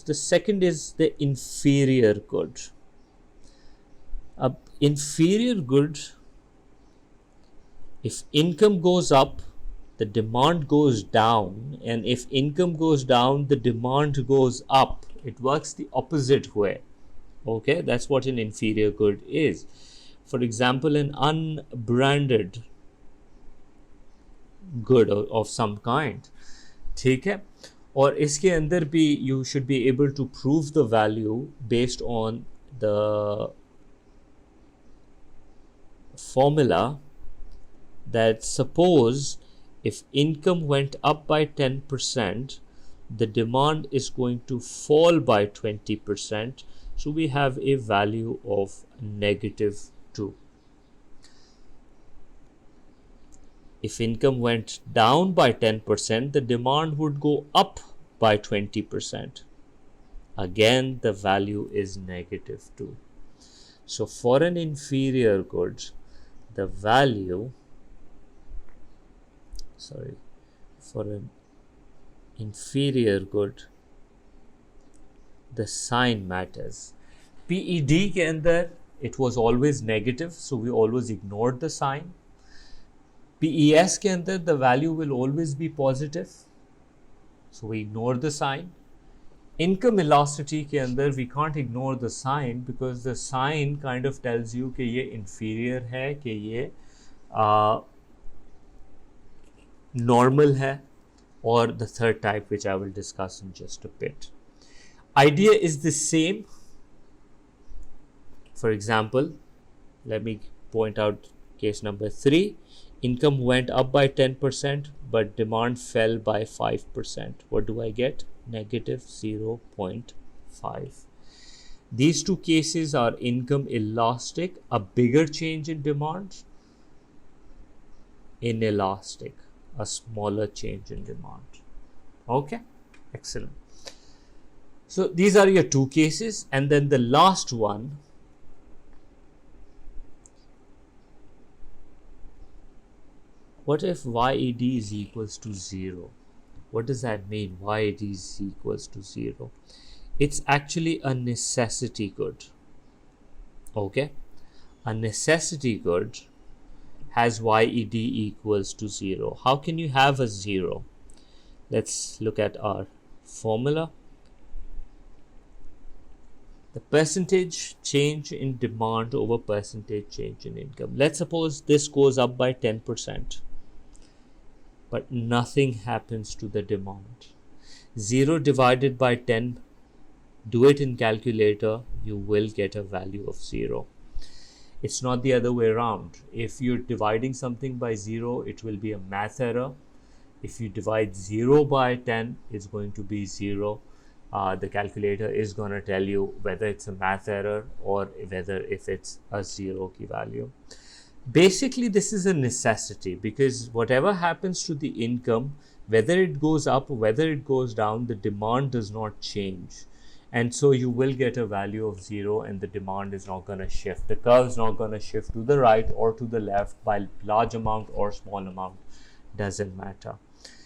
The second is the inferior good. Inferior good, if income goes up, the demand goes down, and if income goes down, the demand goes up. It works the opposite way. Okay, that's what an inferior good is. For example, an unbranded good of some kind, ठीक है, और इसके अंदर भी you should be able to prove the value based on the formula that suppose if income went up by 10%, the demand is going to fall by 20%. So we have a value of -2. If income went down by 10%, the demand would go up by 20%. Again, the value is -2. So for an inferior good, the value, for an inferior good, the sign matters. PED के अंदर it was always negative, so we always ignored the sign. PES के अंदर the value will always be positive, so we ignore the sign. Income elasticity के अंदर we can't ignore the sign because the sign kind of tells you कि ये inferior है, कि ये normal है, or the third type which I will discuss in just a bit. Idea is the same. For example, let me point out case number 3. Income went up by 10%, but demand fell by 5%. What do I get? -0.5. These two cases are income elastic, a bigger change in demand, inelastic, a smaller change in demand. Okay, excellent. So these are your two cases, and then the last one, what if YED is equals to 0? What does that mean? YED is equals to 0. It's actually a necessity good. Okay, a necessity good has YED equals to 0. How can you have a 0? Let's look at our formula. The percentage change in demand over percentage change in income. Let's suppose this goes up by 10%, but nothing happens to the demand. 0 divided by 10, do it in calculator, you will get a value of 0. It's not the other way around. If you're dividing something by 0, it will be a math error. If you divide 0 by 10, it's going to be 0. The calculator is going to tell you whether it's a math error or whether if it's a 0 key value. Basically, this is a necessity because whatever happens to the income, whether it goes up, whether it goes down, the demand does not change. And so you will get a value of 0 and the demand is not going to shift. The curve is not going to shift to the right or to the left by large amount or small amount. Doesn't matter.